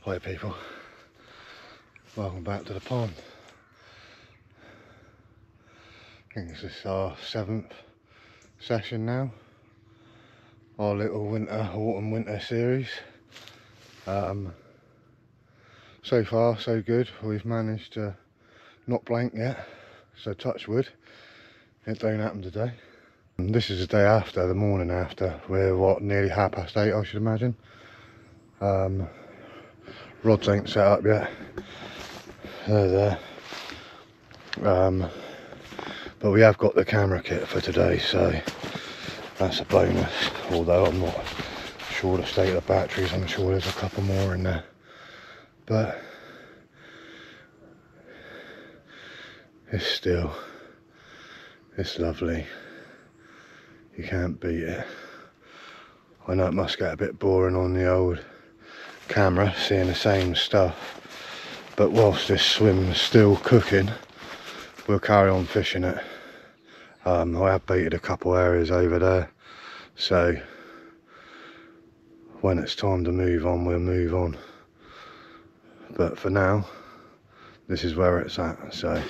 Hi people, welcome back to the pond. I think this is our 7th session now, our little autumn winter series. So far so good, we've managed to not blank yet, so touch wood, it don't happen today. And this is the day after, the morning after. We're what, nearly 8:30 I should imagine. Rods ain't set up yet, they're there. But we have got the camera kit for today, so that's a bonus, although I'm not sure the state of the batteries. I'm sure there's a couple more in there, but it's lovely, you can't beat it. I know it must get a bit boring on the old camera seeing the same stuff, but whilst this swim's still cooking, we'll carry on fishing it. I have baited a couple areas over there, so when it's time to move on, we'll move on. But for now, this is where it's at, so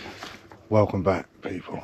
welcome back people.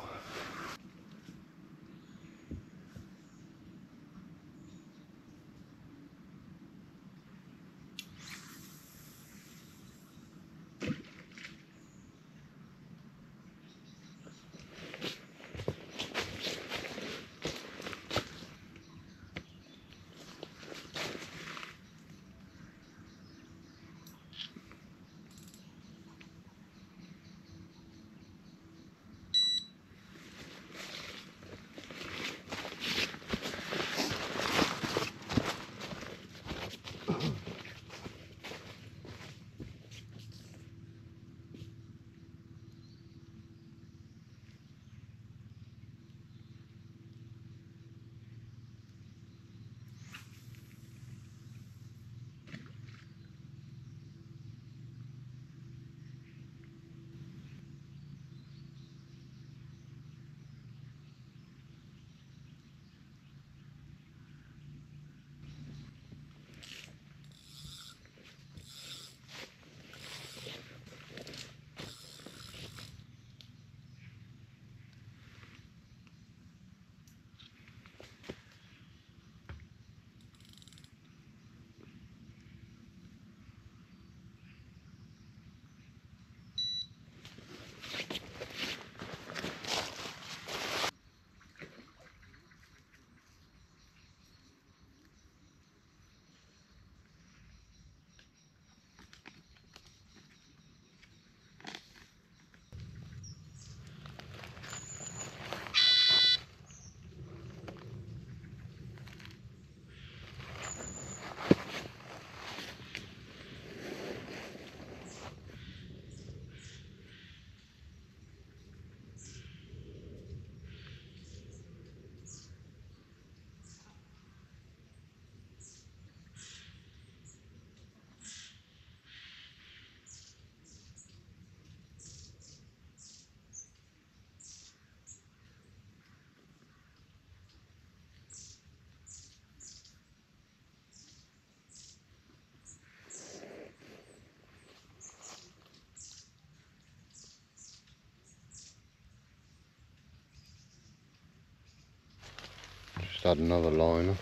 Just add another liner.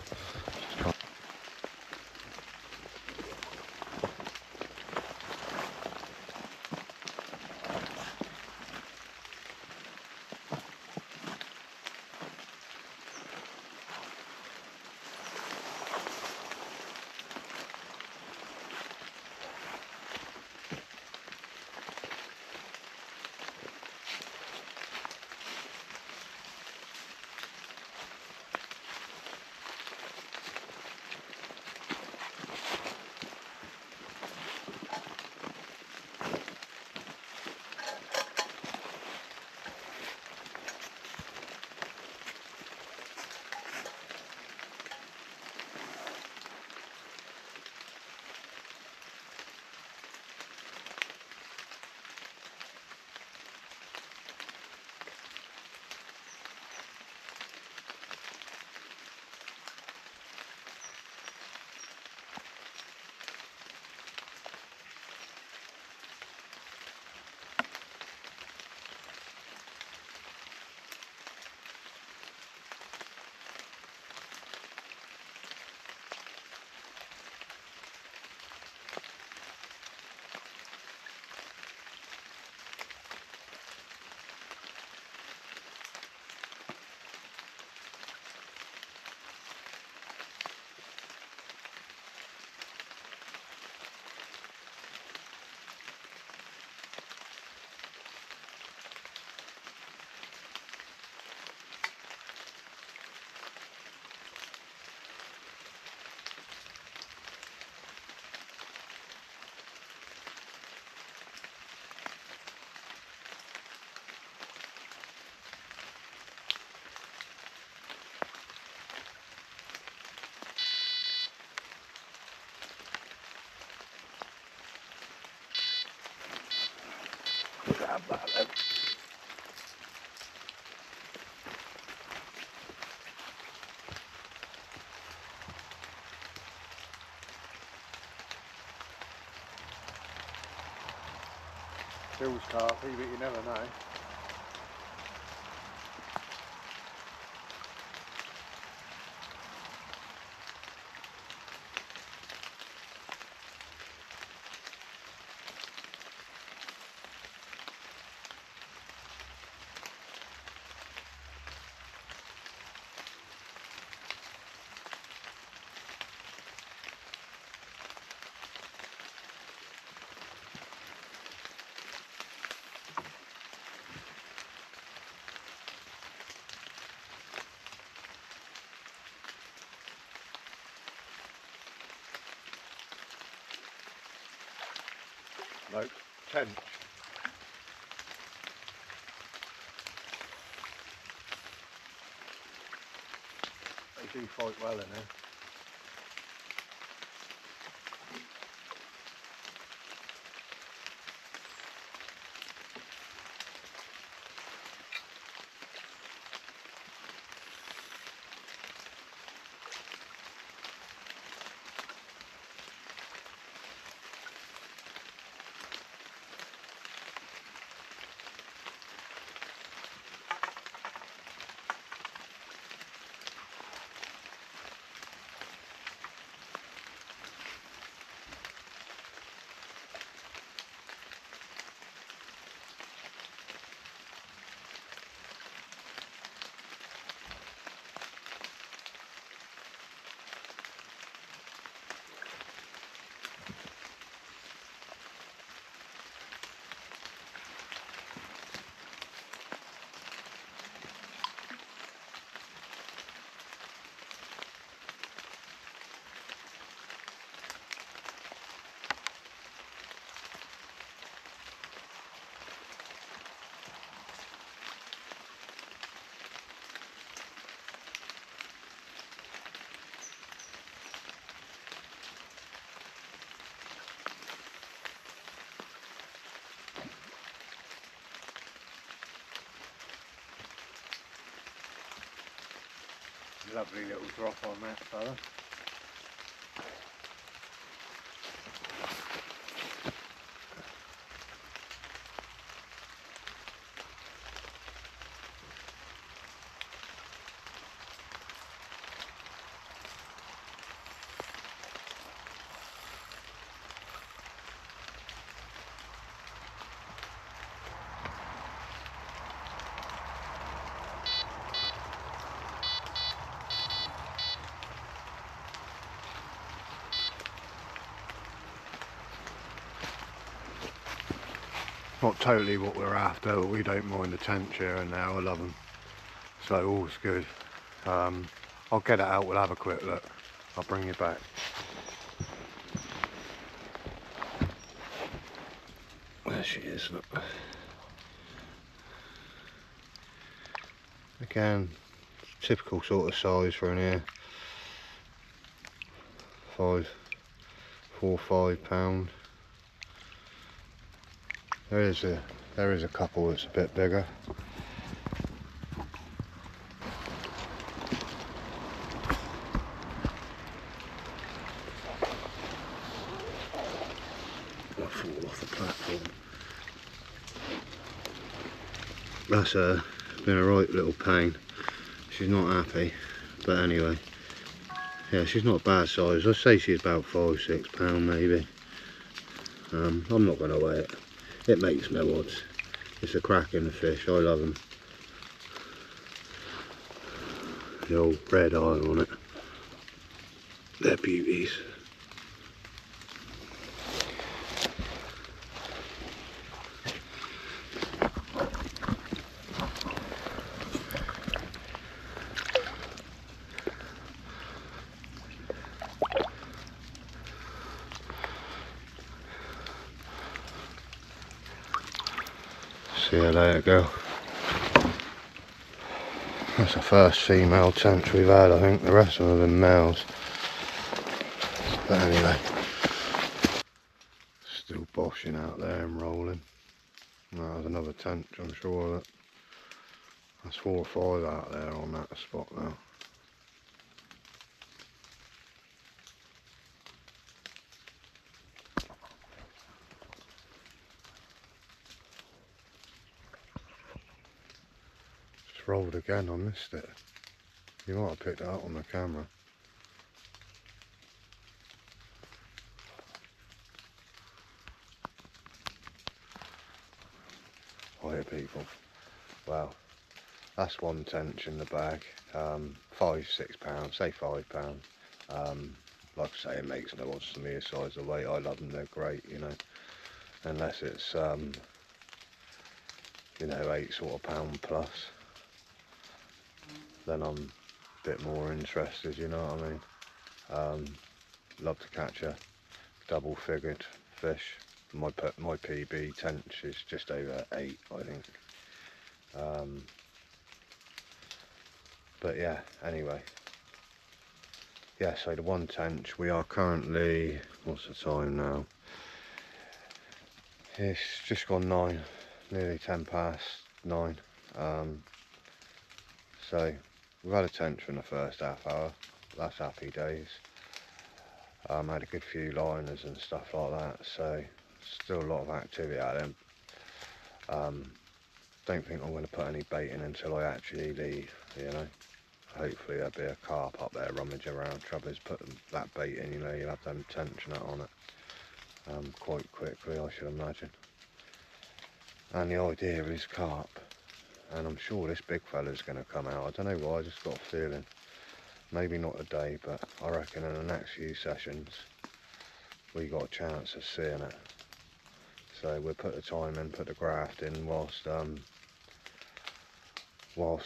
grab that then. Feels carpy, but you never know. No, Tench. They do fight well in here. Lovely little drop on that fella. Not totally what we're after, but we don't mind the tench here and now. I love them, so all's good. I'll get it out, we'll have a quick look, I'll bring you back. There she is, look. Again, typical sort of size for an ear. 4 or 5 pound. There is a couple that's a bit bigger. I'll fall off the platform. That's been a right little pain. She's not happy, but anyway. Yeah, she's not a bad size. I'd say she's about 5 or 6 pound maybe. I'm not going to weigh it. It makes no odds. It's a cracking fish. I love them. The old red eye on it. They're beauties. See her later, girl. That's the first female tench we've had, I think. The rest of them have been males. But anyway, still boshing out there and rolling. No, there's another tench, I'm sure that that's 4 or 5 out there on that spot now. Just rolled again, I missed it. You might have picked it up on the camera. Hiya people. Well, that's one tench in the bag. £5, £6, say £5. Like I say, it makes no odds to me the size of weight. I love them, they're great, you know. Unless it's you know, 8 sort of pound plus, then I'm a bit more interested, you know what I mean. Love to catch a double figured fish. My PB tench is just over 8, I think. But yeah, anyway. Yeah, so the one tench, we are currently, what's the time now? It's just gone 9, nearly 10 past 9. So we've had a tench in the first half hour, that's happy days. Had a good few liners and stuff like that, so still a lot of activity out of them. Don't think I'm going to put any bait in until I actually leave, you know. Hopefully there'll be a carp up there rummaging around. Trouble is putting that bait in, you know, you'll have them tench and that on it quite quickly, I should imagine. And the idea is carp, and I'm sure this big fella's going to come out. I don't know why, I just got a feeling. Maybe not today, but I reckon in the next few sessions we got a chance of seeing it. So we'll put the time in, put the graft in whilst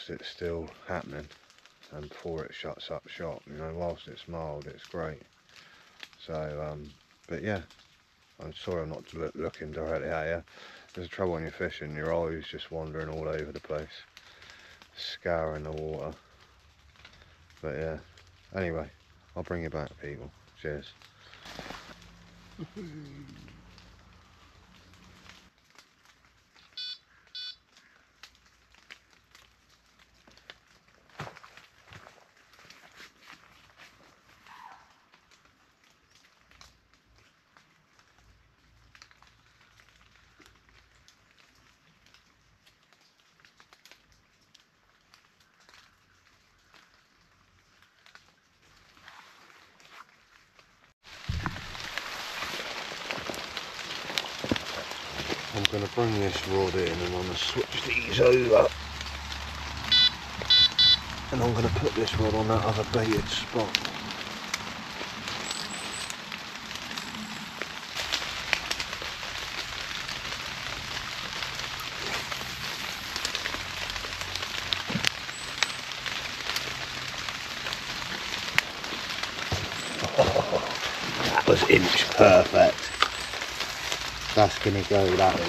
it's still happening, and before it shuts up shop, you know. Whilst it's mild, it's great. So but yeah, I'm sorry I'm not looking directly at you. There's trouble when you're fishing, your eyes just wandering all over the place, scouring the water. But yeah, anyway, I'll bring you back, people. Cheers. I'm going to bring this rod in and I'm going to switch these over, and I'm going to put this rod on that other baited spot. That was inch perfect. That's going to go, that is.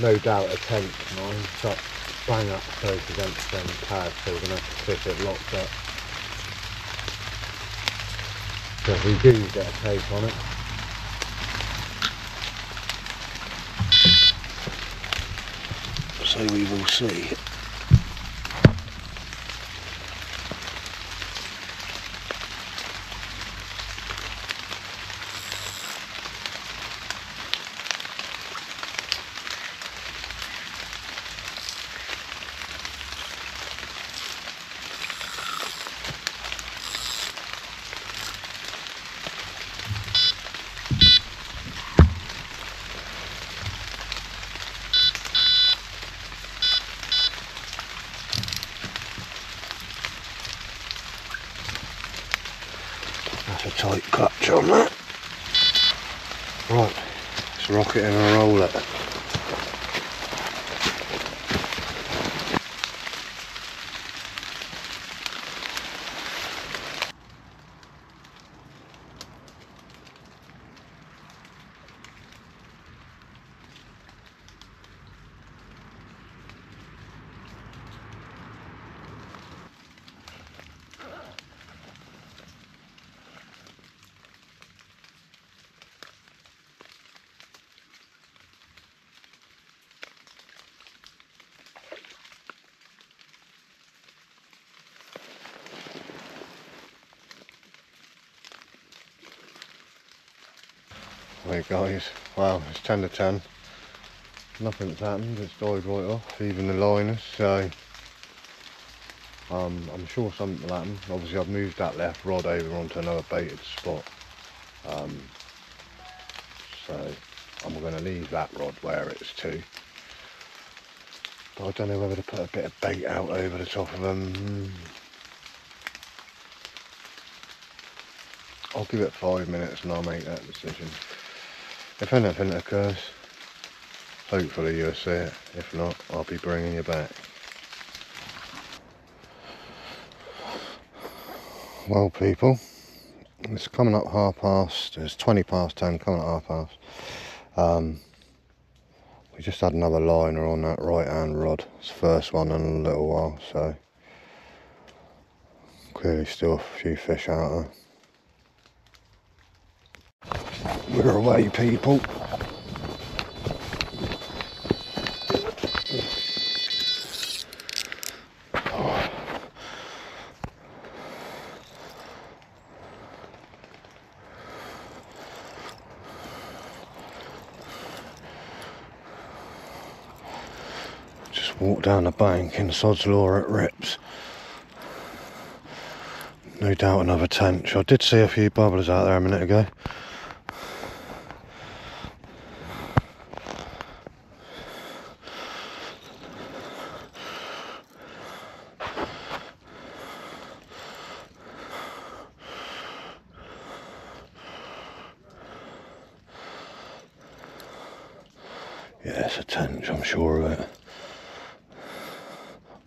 No doubt a tench, mine. But bang up close against them pads, so we're going to have to fish it locked up. So if we do get a take on it, so we will see. That's a tight clutch on that. Right, let's rock it in and roll it. Hey guys, wow, it's 10 to 10. Nothing's happened, it's died right off, even the liners, so I'm sure something will happen. Obviously I've moved that left rod over onto another baited spot, so I'm going to leave that rod where it's to. But I don't know whether to put a bit of bait out over the top of them. I'll give it 5 minutes and I'll make that decision. If anything occurs, hopefully you'll see it. If not, I'll be bringing you back. Well people, it's coming up it's 20 past 10, coming up half past. We just had another liner on that right hand rod. It's the first one in a little while, so clearly still a few fish out there. We're away people. Just walk down the bank in Sod's Law at Rips. No doubt another tench. I did see a few bubblers out there a minute ago. Yeah, it's a tench, I'm sure of it.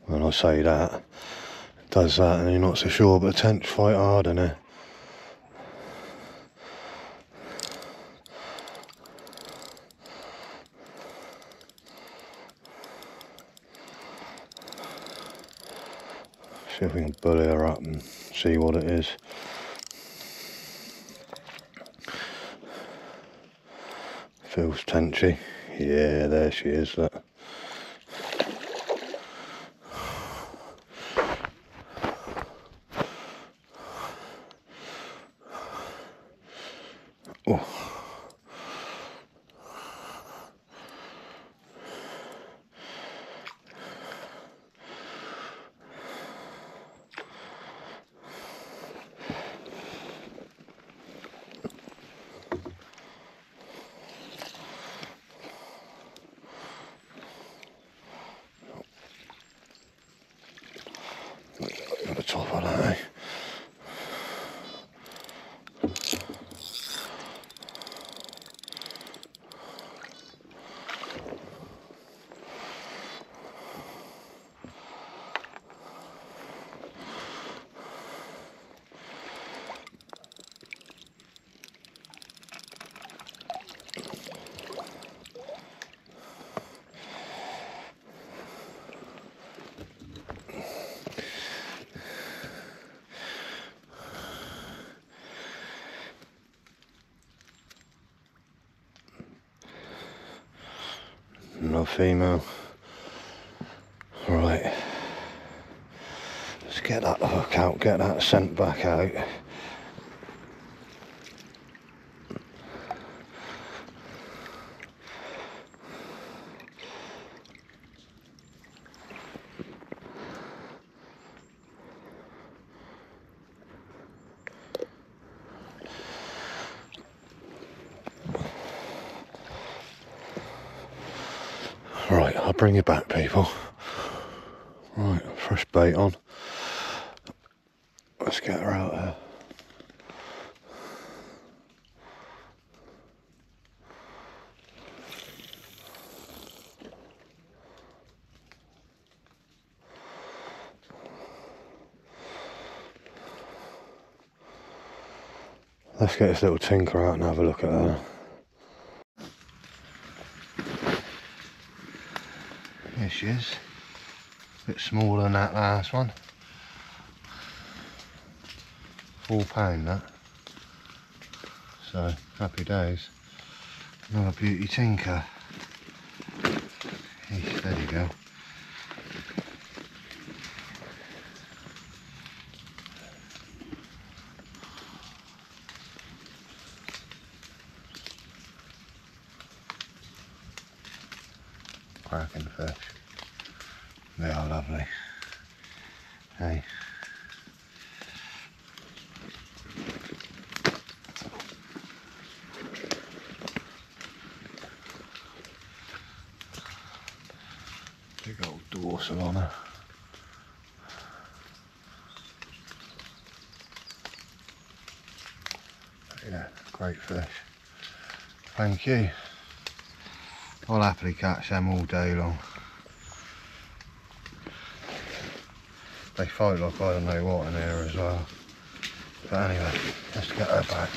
When I say that, it does that and you're not so sure, but a tench fight hard in it. See if we can bully her up and see what it is. Feels tenchy. Yeah, there she is. Look. Oh. At the top of that, eh? No female. Right. Let's get that hook out, get that scent back out. Right, I'll bring you back people. Right, fresh bait on. Let's get her out here. Let's get this little tinker out and have a look at her. Here she is. A bit smaller than that last one. £4 that. So, happy days. Another beauty tinker. Eesh, there you go. cracking fish. They are lovely. Hey. Big old dorsal on her. Yeah, great fish. Thank you. I'll happily catch them all day long. They fight like I don't know what in here as well. But anyway, let's get her back.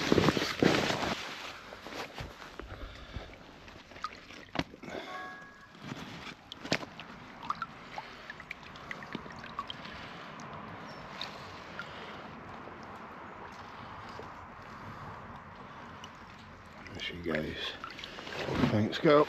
There she goes. Thanks, girl.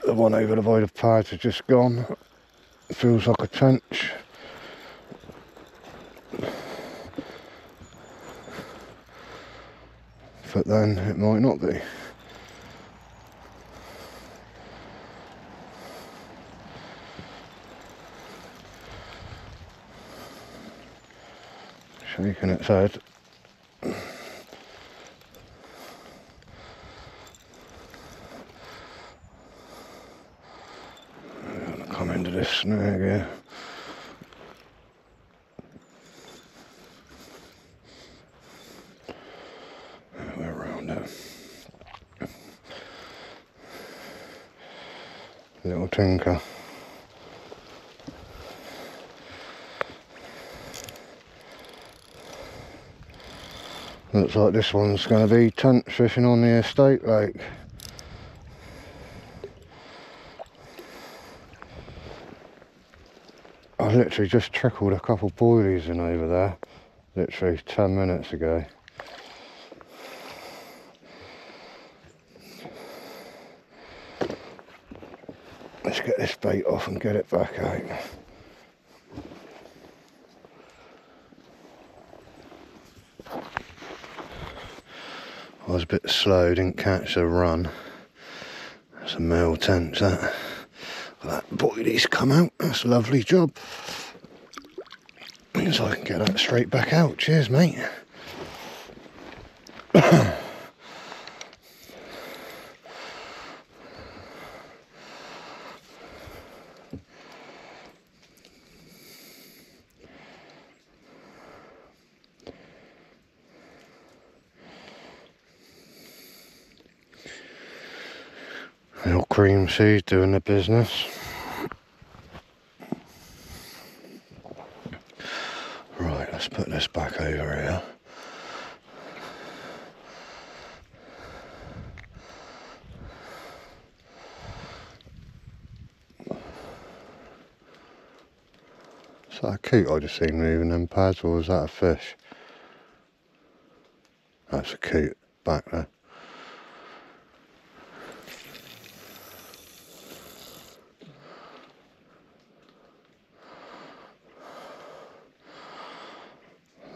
The one over the void of pads has just gone. It feels like a tench. But then it might not be. Shaking its head. Come into this snag here. We're around it. Little tinker. Looks like this one's going to be tench fishing on the estate lake. I literally just trickled a couple boilies in over there, literally 10 minutes ago. Let's get this bait off and get it back out. I was a bit slow, didn't catch the run. That's a male tench, that. That boilie's come out, that's a lovely job. Means I can get that straight back out. Cheers, mate. Little cream seed doing the business. Right, let's put this back over here. Is that a coot I just seen moving them pads, or was that a fish? That's a coot back there.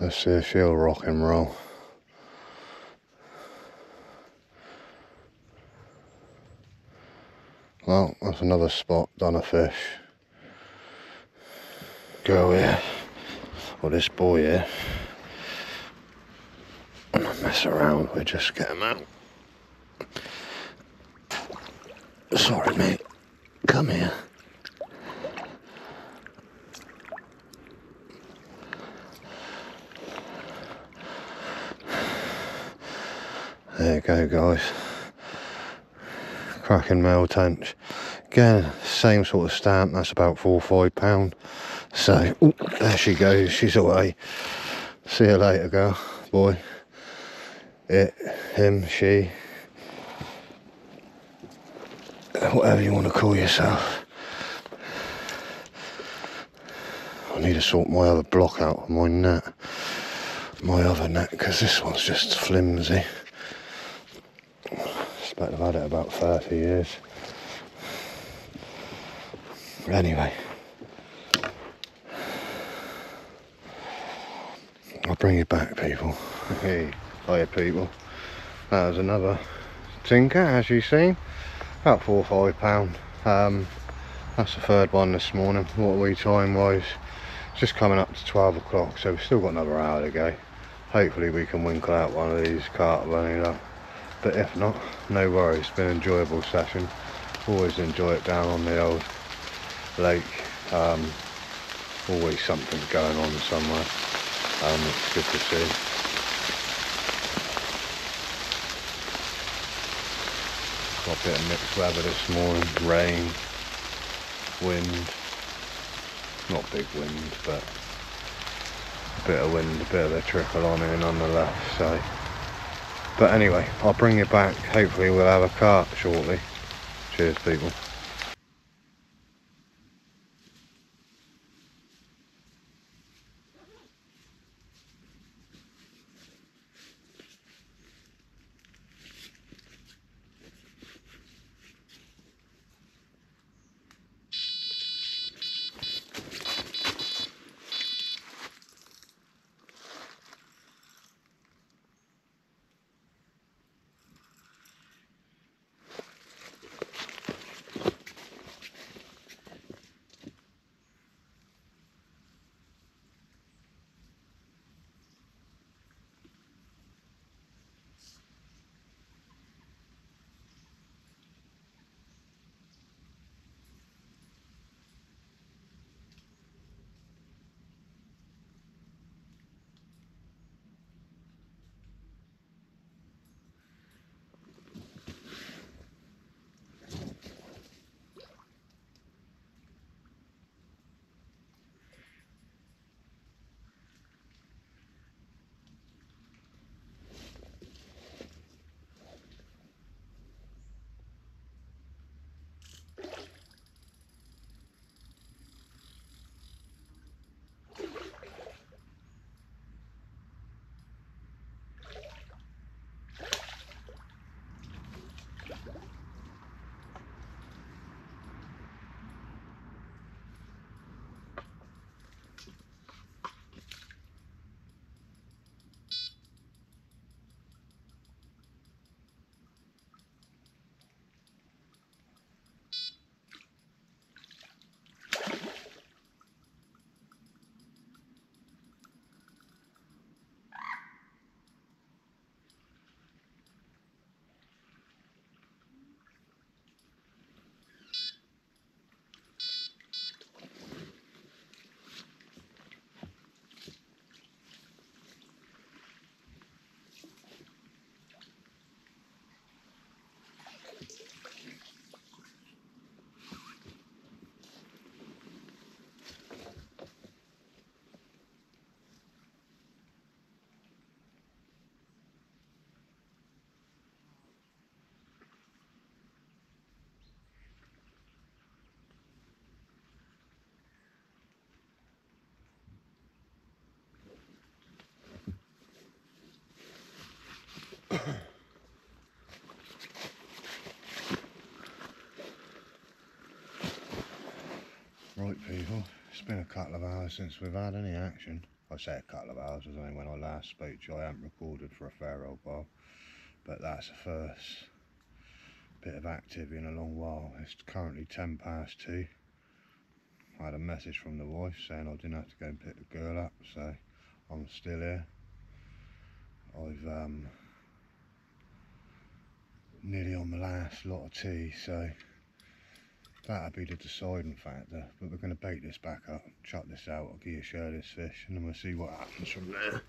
Let's see if she'll rock and roll. Well, that's another spot, done a fish. Girl here, or this boy here, I'm not mess around, we just get him out. Sorry mate. Come here. There you go, guys. Cracking male tench. Again, same sort of stamp. That's about £4 or £5. So, ooh, there she goes. She's away. See you later, girl. Boy. It. Him. She. Whatever you want to call yourself. I need to sort my other block out of my net. My other net, because this one's just flimsy. I expect I've had it about 30 years. Anyway. I'll bring you back, people. Hey, hiya, people. That was another tinker, as you've seen. About £4 or £5. That's the third one this morning. What are we time-wise? It's just coming up to 12 o'clock, so we've still got another hour to go. Hopefully we can winkle out one of these carp running up. But if not, no worries. It's been an enjoyable session. Always enjoy it down on the old lake. Always something going on somewhere. It's good to see. Got a bit of mixed weather this morning. Rain, wind. Not big wind, but a bit of wind, a bit of a trickle on in on the left. So, but anyway, I'll bring you back. Hopefully we'll have a carp shortly. Cheers, people. Right, people, it's been a couple of hours since we've had any action. I say a couple of hours, it was only when I last spoke to you. I haven't recorded for a fair old while, but that's the first bit of activity in a long while. It's currently 2:10. I had a message from the wife saying I didn't have to go and pick the girl up, so I'm still here. I've nearly on the last lot of tea, so That'll be the deciding factor, but we're going to bait this back up, chuck this out, I'll give you a share of this fish, and then we'll see what happens from there.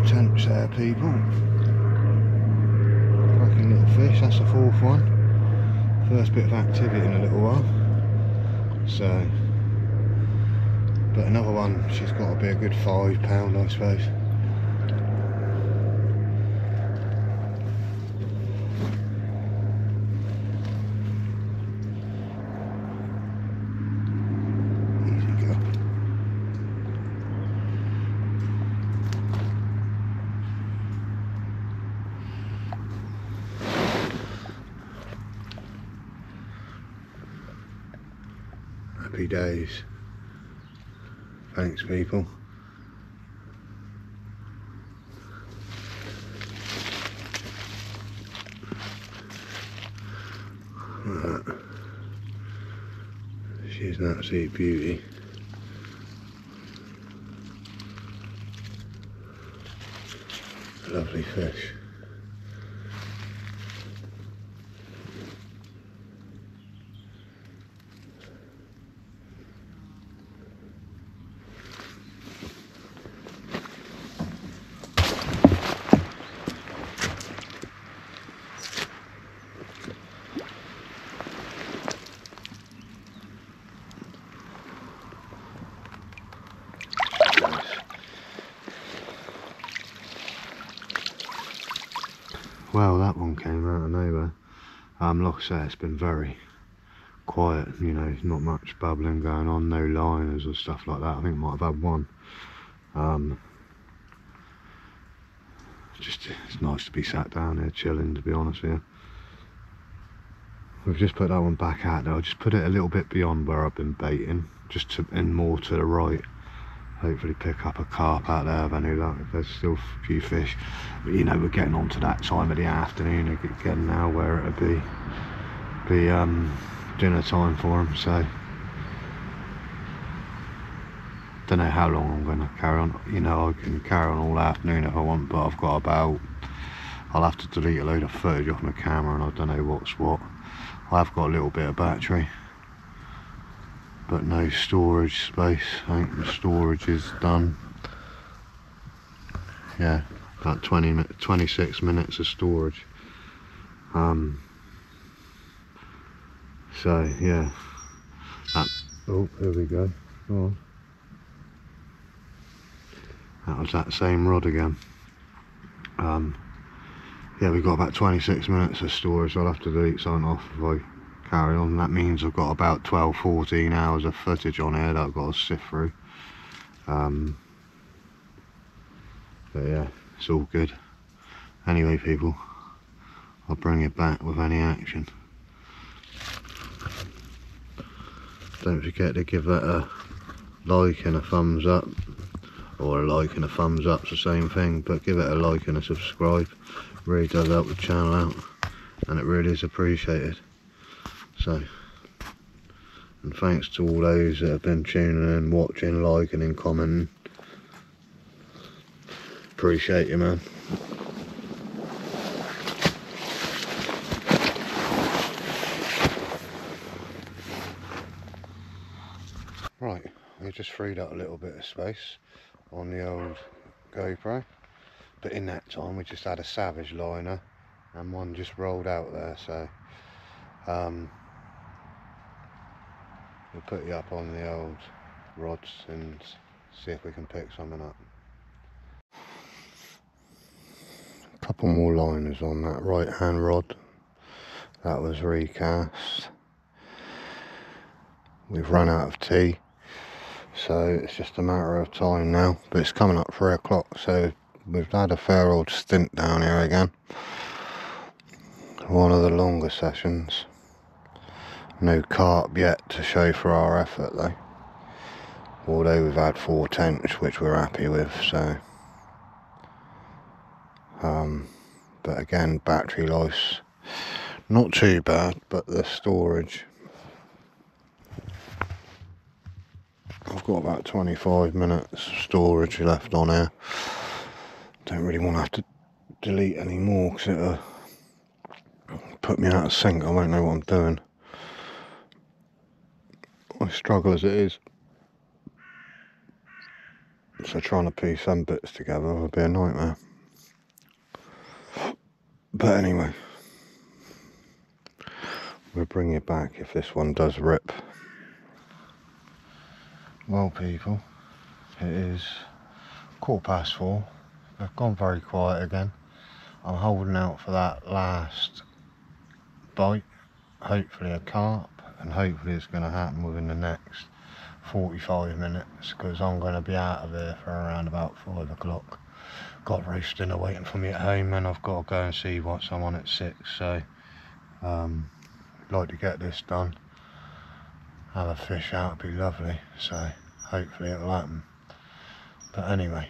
Tench there, people. Cracking little fish, that's the fourth one. First bit of activity in a little while. So, but another one, she's got to be a good £5, I suppose. Happy days. Thanks, people. Right. She's an absolute beauty. Lovely fish. Well, that one came out of nowhere. Like I say, it's been very quiet, you know, not much bubbling going on, no liners or stuff like that. I think I might have had one. Just, it's nice to be sat down here chilling, to be honest with you. We've just put that one back out there. I'll just put it a little bit beyond where I've been baiting, just to, and more to the right. Hopefully pick up a carp out there of any luck. There's still a few fish, but you know, we're getting on to that time of the afternoon again now where it'll be dinner time for them. So don't know how long I'm going to carry on. You know, I can carry on all afternoon if I want, but I've got about, I'll have to delete a load of footage off my camera, and I don't know what's what. I've got a little bit of battery, but no storage space. I think the storage is done. Yeah, about 26 minutes of storage. So yeah, oh, here we go. Oh. That was that same rod again. Yeah, we've got about 26 minutes of storage, so I'll have to delete something off if I carry on. That means I've got about 12-14 hours of footage on here that I've got to sift through. But yeah, it's all good. Anyway, people, I'll bring it back with any action. Don't forget to give that a like and a thumbs up, or a like and a thumbs up's the same thing, but give it a like and a subscribe. Really does help the channel out, and it really is appreciated. So, and thanks to all those that have been tuning in, watching, liking and commenting. Appreciate you, man. Right, we just freed up a little bit of space on the old GoPro, but in that time we just had a savage liner and one just rolled out there, so we'll put you up on the old rods and see if we can pick something up. A couple more liners on that right hand rod, that was recast. We've run out of tea, so it's just a matter of time now, but it's coming up 3 o'clock, so we've had a fair old stint down here again. One of the longer sessions. No carp yet to show for our effort though, although we've had 4 tench, which we're happy with. So but again, battery life's not too bad, but the storage, I've got about 25 minutes storage left on here. Don't really want to have to delete any more because it'll put me out of sync. I won't know what I'm doing. I struggle as it is, so trying to piece some bits together would be a nightmare. But anyway, we'll bring it back if this one does rip. Well, people, it is 4:15. They've gone very quiet again. I'm holding out for that last bite, hopefully a carp, and hopefully it's going to happen within the next 45 minutes, because I'm going to be out of here for around about 5 o'clock. Got roast dinner waiting for me at home, and I've got to go and see what someone at 6, so like to get this done, have a fish out, it'd be lovely, so hopefully it'll happen. But anyway,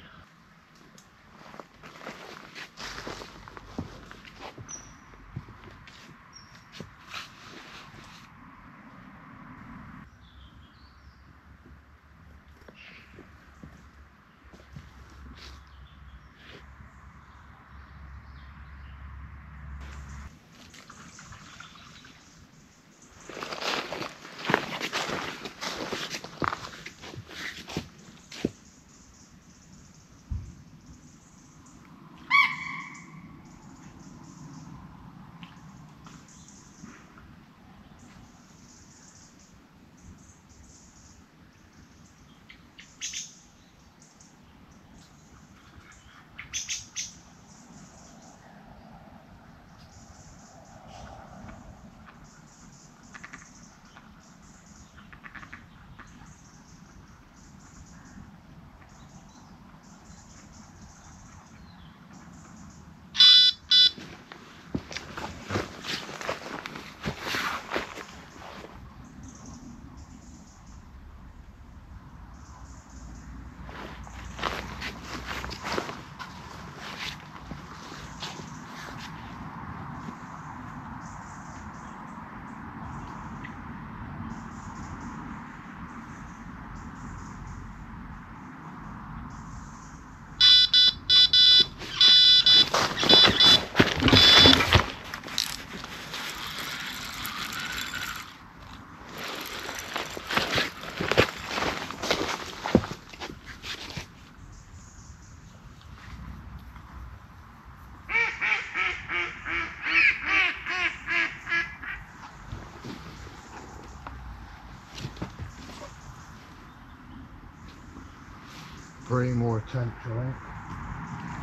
3 more tench, I think.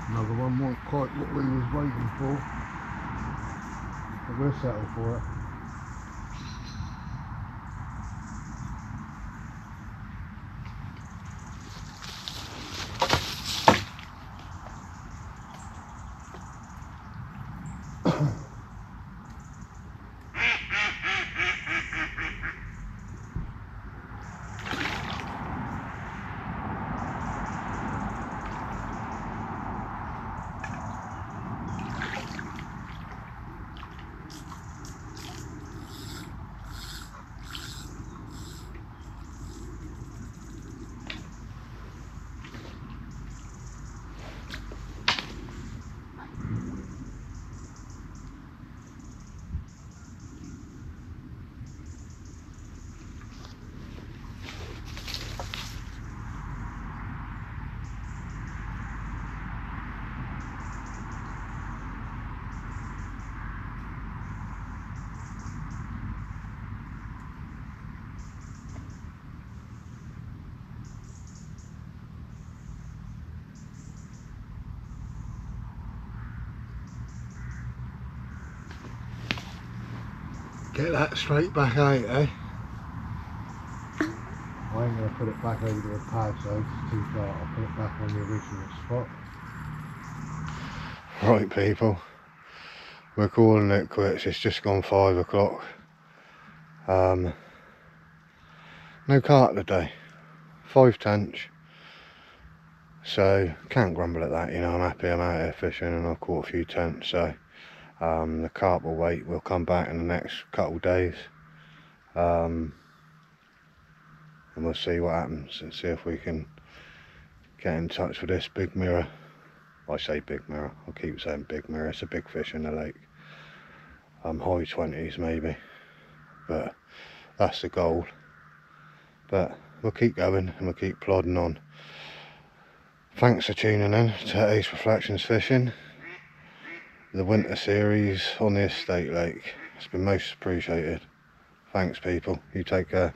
Another one, wasn't quite what we was waiting for, but we'll settle for it. Get that straight back out, eh? I ain't going to put it back over to the pad, so it's too far. I'll put it back on the original spot. Right people, we're calling it quits. It's just gone 5 o'clock. No carp today. 5 tench. So can't grumble at that, you know. I'm happy I'm out here fishing and I've caught a few tench, so the carp will wait. We'll come back in the next couple of days, and we'll see what happens and see if we can get in touch with this big mirror. I say big mirror, I'll keep saying big mirror. It's a big fish in the lake. High 20s maybe, but that's the goal. But we'll keep going and we'll keep plodding on. Thanks for tuning in to Ace Reflections Fishing, the winter series on the estate lake. It's been most appreciated. Thanks people, you take care.